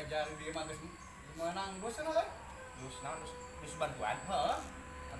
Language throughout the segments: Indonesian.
jari di mah geus meunang dus cenah euy. Dus naon dus bantuan. Heeh.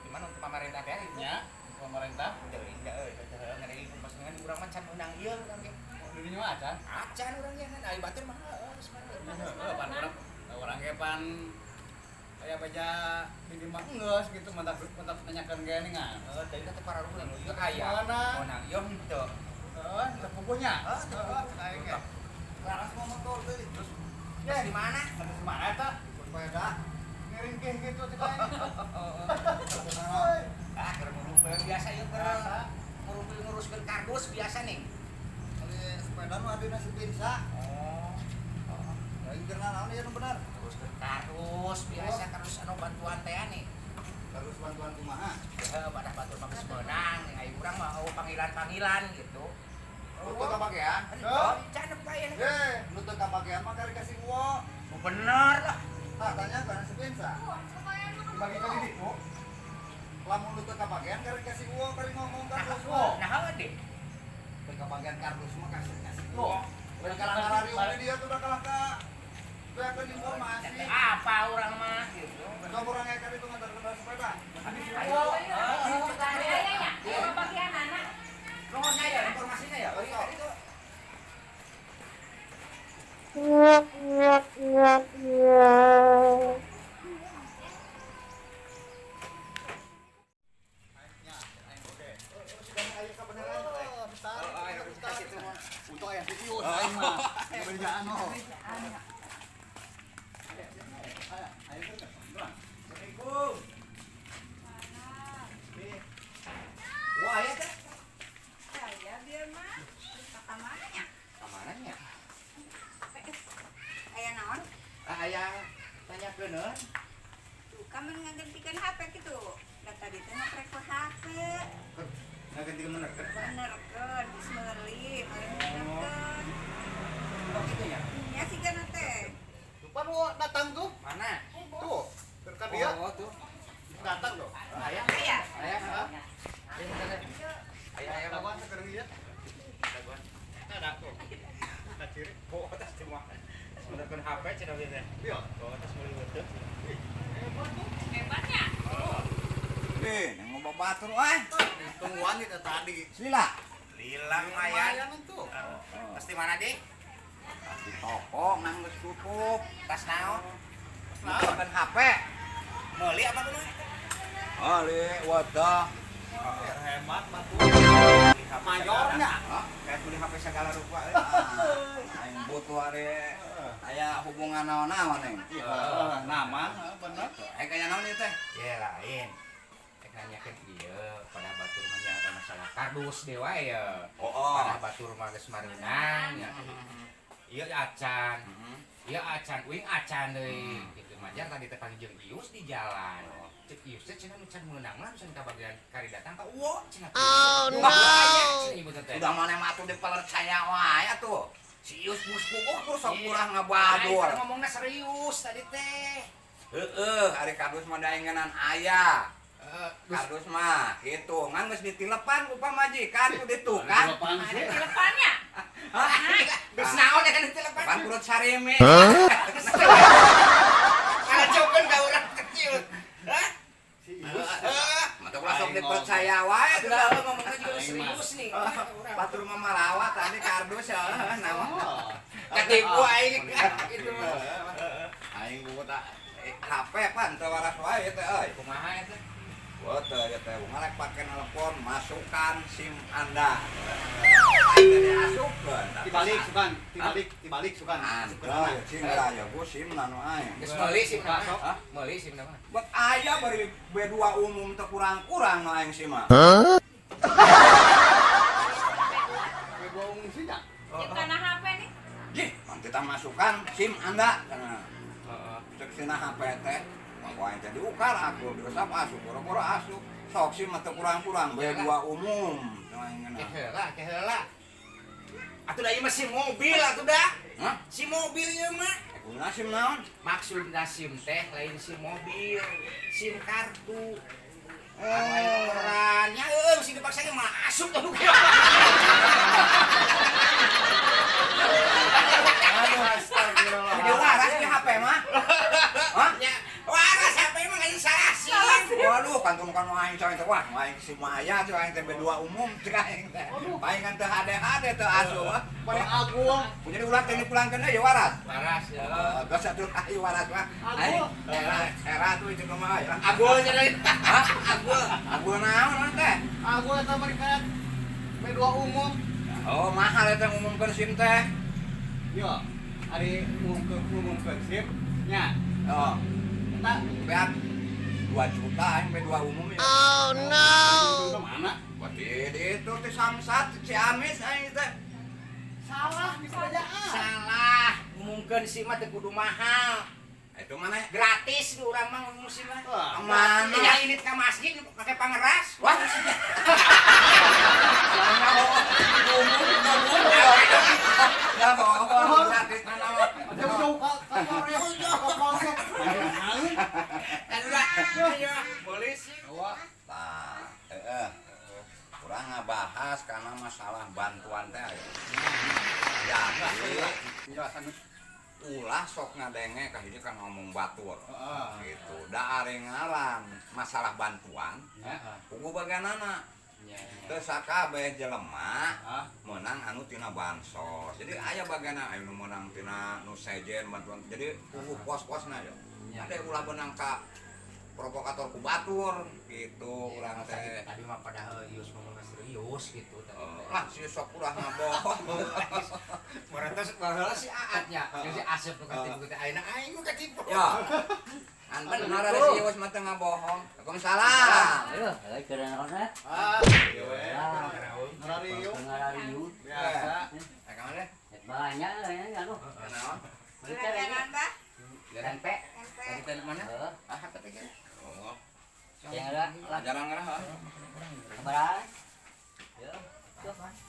Di mana untuk pemerintah teh Nya, pemerintah. teuing da euy teh ngeri pasangan urang mah can meunang ieu urang ge. Di dinya mah acan. Acan urang ge kan ai batur mah geus mah. Heeh, pan urang ge pan aya baja di dieu mah geus gitu mentak nanyakeun ge ningan. Heeh, teuing teh para urang ieu aya. Meunang ieu henteu. Heeh, tepuguhnya. Heeh, aing ge. laras mau motor teh. Terus di mana? Ada di mana eta? Sepeda. Ngiring ge gitu teh kan. Ah, keur ngurumpul biasa ieu keur. Ngurumpul nguruskeun kardus biasa nih. Kali sepeda mah adina si Pinsa. Oh. Lain keur naon ieu nu bener? Nguruskeun kardus biasa kardus anu bantuan teh nih. Terus bantuan kumaha? Pada batur mah geus meunang, ai urang mah panggilan-panggilan gitu. Nutup kabagean. Oh, dicanep bae. Heh, nutup kabagean mah kari kasih uang. Bener lah. Tah tanya kana si Pinsa. Dibagi kali ditu. Lamun nutup kabagean kari kasih uang, kari ngomong kardus uang. Nah, heeh deh. Teu kabagean kardus mah kasih Loh, uang. Udah kalah ngarari uang dia tuh udah kalah ka. Teu akan informasi. Apa urang mah gitu. Sok urang aya kali itu ngantar kendaraan sepeda. Ayo. Bagian anak. Nuhun ya informasinya ya. untuk aya video aing mah. Kerjaan mah. Assalamualaikum. Wah, ya teh. Saya dia mah kamarnya. Kamarnya? Aya naon? Aya tanyakeun. Tuh kamu ngagentikeun HP gitu. Da tadi teh ngoprek ku HP. Ngaganti menerkeun. Benerkeun geus meuli, benerkeun. Oh gitu ya. Ya sih kana teh. Lupa nu datang tuh. Mana? Tuh, terkan dia Oh, tuh. datang tuh. Aya. Aya. Aya, heeh. Aya Lawan sekarang dia. Daguan. Ada tuh. Ada ciri. Oh, tas semua. Menerkeun HP cenah ieu teh. Iya. Oh, tas meuli beuteuh. Hebatnya. Nih, ngomong batur wae. Tungguan itu tadi. Lila. Lilang Lumayan mayan. tuh. Tas di mana, Dik? Di toko nang geus tutup. Tas naon? Kan HP. Meuli apa kumaha? Ali wadah. Hemat batu. Mayornya. Hah? Kayak beli HP segala rupa. Aing butuh ari aya hubungan naon-naon ning. Nama bener. Kaya naon ieu teh? Ya lain. Tek nanyakeun ieu pada batur mah nya ada masalah kardus dewa ya. Pada batur mah geus mareunang nya. Ieu acan. Ieu acan uing acan deui. Kitu majar tadi teh pagi jeung Ius di jalan. Cek Ius teh cenah nu can meunang lah can ka bagian kari datang ka uwo cenah. Oh no. Udah mana mah atuh dipercaya wae atuh. Si Ius bus-bus terus sok kurang ngabadur. Ngomongna serius tadi teh. Heeh, ari kardus mah daengenan aya. Kardus mah kitu, ngan geus ditilepan ku pamajikan ku ditu kan. Ada teleponnya. Geus naon ya kan ditelepon? Pan kurut sareme. Ngajaukeun ka urang kecil. Hah? Mata ulah sok dipercaya wae tuh. Udah ngomongnya juga serius nih. Batur mah malawat tadi kardus ya naon. Katipu aing gitu. Aing buka HP pan teu waras wae teh euy. Kumaha eta? Wah teh ya teh ngalek pake telepon masukkan SIM Anda. Aing diasupkeun. Dibalik sukan. Anda ya cing ya gua SIM nanu aing. Geus meuli SIM nama. Hah? Meuli SIM nama. Buat aya bari B2 umum teu kurang-kurang no aing SIM mah. Gua ngungsinya. Yang kana HP nih. Jih, pan kita masukkan SIM Anda kana. Heeh. Cek sina HP teh. Mangko aing teh diukar aku diresap asup boro-boro asup. Sok SIM mah teu kurang-kurang B2 umum. Aing Keheula, keheula. Atuh da ieu mah SIM mobil atuh da. Hah? SIM mobil ieu mah. Guna SIM naon? Maksudna SIM teh lain SIM mobil, SIM kartu. Perannya mesti dipaksa masuk tuh. Aduh, astagfirullah. Jadi waras nih HP kan aing coy teh wah aing si Maya coy aing teh berdua umum cek aing teh. Palingan teu hade-hade teu asuh. Paling agung. Jadi ulah teh dipulangkeun deui waras. Waras ya. Geus atuh aing waras mah. Agul. Era tuh itu mah ya. Agul jadi. Agul naon teh? Agul eta mereka berdua umum. Oh mahal eta ngumumkeun SIM teh. Yo, ari ngumumkeun SIM nya. Oh, Eta beat 2 juta aing berdua umum ya. itu mana? Wadi itu teh Samsat Ciamis aing teh. Salah di kerajaan. Salah. Ngumumkeun si mah teh kudu mahal. Itu mana? Gratis di urang mah ngomong si mah. Aman. Tinggal init ka masjid pakai pangeras. Wah. Ya bohong gratis nanaon. Jauh-jauh ka polsek. Kan udah. Polisi. Tah, urang ngabahas karena masalah bantuan teh. Jadi ulah sok ngadenge ka hiji kan ngomong batur. Gitu. Da ari ngaran masalah bantuan. Kudu baganana. Teu sakabeh jelema meunang anu tina bansos. Jadi aya bagana anu meunang tina nu sejen bantuan. Jadi kudu pos-posna yo. Ade ulah beunang ka provokator ku batur gitu urang teh. Tadi mah pada ius ngomong serius gitu. Lah si sok ulah ngabohong. Merentos baheula si Aatnya. Yang si Asep tuh katipu teh ayeuna aing nu katipu. Ya. An bener ada si Iwas mah teu ngabohong. Waalaikumsalam. Ayo, lagi ke dalam sana. Iya we. Ngarariu. Ngarariu. Biasa. Ka mana? Banyak ya, ya lu. Naon? Jalan, Mbak. Tempe. Tempe. Tadi tadi mana? Ah, tapi kan. Oh. Yang ada lah Jarang ngarah. kabaran. Ya.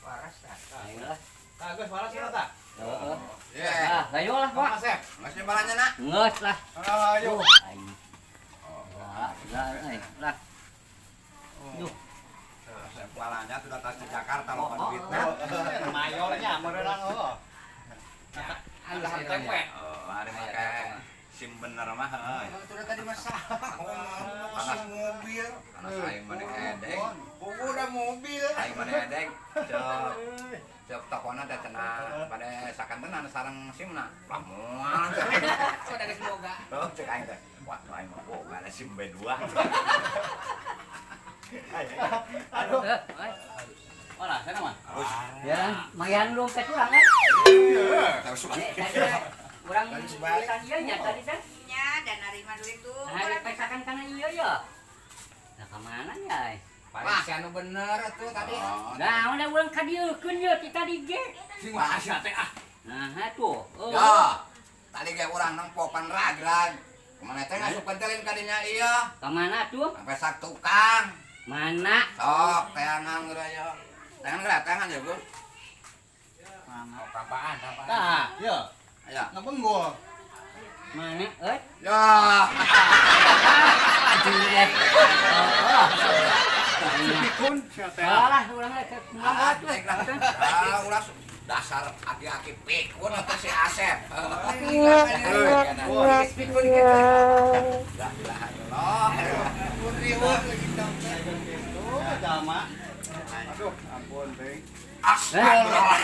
Waras dah. Ayo lah. Kagak suara sih ta? Heeh. Ye. Ah, ayo lah, Pak. Mas Sep. Masih balanya nak? Ngeus lah. Ayo. Ayo. Lah. Yuk. Balanya sudah tas di Jakarta loh duit. Mayornya meurang oh. Anda tempe. Ada make SIM bener mah heuh. Sudah tadi masalah. Panas mobil. Panas aing mah edek. Udah mobil. Aing mah edek. Cep tokona teh cenah pada sakantenan sareng SIM-na. Lah moal. Sudah geus boga. Oh, cek aing teh. Wah, aing mah boga ada SIM B2. Aduh. Mana sana mah? Terus Ya, mayan lu ke curang kan? terus Kurang balikan dia nya tadi kan. Nya dan nerima duit tuh. Nah, dipesakan kana ieu ya. Nah, ka mana ya? Paling si anu bener tuh tadi. Nah, udah urang ka dieukeun ye ti tadi ge. sing makasih teh ah. Nah, atuh. Oh. Ya. Tadi ge urang nempopan ragrag. Kemana teh ngasukeun telin ka dinya ieu. Ka mana tuh? Sampai sak tukang. Mana? Sok teangan geuraya. Teangan geratangan ya, Gus. Oh, kapaan? Tah, iya. Aya. Ngabenggol. Mana? Eh? Ya. Anjing deh. Oh. Pikun sia teh. Alah, urang ke pulang Cek lah. Ah, ulah dasar aki-aki pikun atau si Asep. Pikun La ilaha illallah. Jama. Aduh, ampun, Bang. Astagfirullah.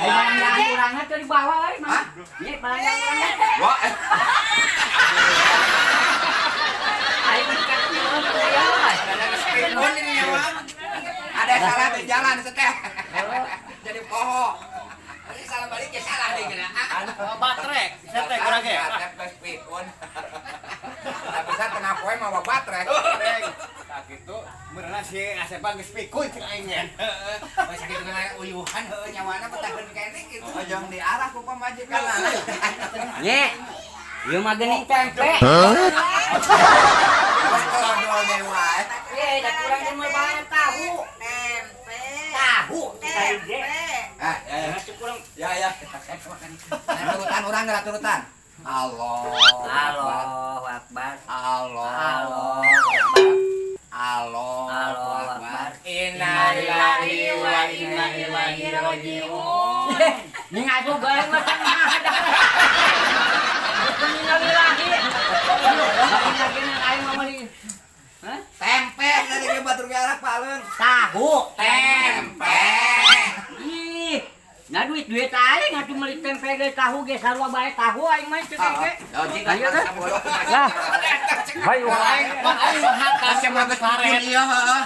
Barang kurangnya tuh di bawah euy, Mang. Ieu barang kurangnya. Wah, Ayo kita kieu ya, euy. pikun ini ya, Bang. Ada salah di jalan seteh. Jadi poho. Ini salah balik ya salah deh kena. Baterai, sia teh kurang ge. Asep plus pikun. Tapi saya tengah poe mah baterai. Tah kitu, meurana si Asep geus pikun cek aing ge. Masih gitu kena uyuhan heuh nyawana betaheun kene gitu. Ojong diarah ku pamajikan. Nye. Ieu mah geuning tempe. Dol dewa. Ye, da kurang ge mah bahan tahu. Tempe. Tahu tadi ge. Ya. Kurang. Ya. Turutan orang nggak turutan. Allah. Allahu Akbar. Allah. Allahu Akbar. Innalillahi wa inna ilaihi rajiun. Ning aku bareng mah ada. Innalillahi. Ini lagi nang aing mah mali. Hah? tahu. Tempe. Ih, nah duit aja ngatu meuli tempe ge tahu ge sarua bae tahu aing mah teh ge. Oh, jika Ayo teh. bolok. Lah. Hayu aing Aing mah geus pikeun ieu heuh.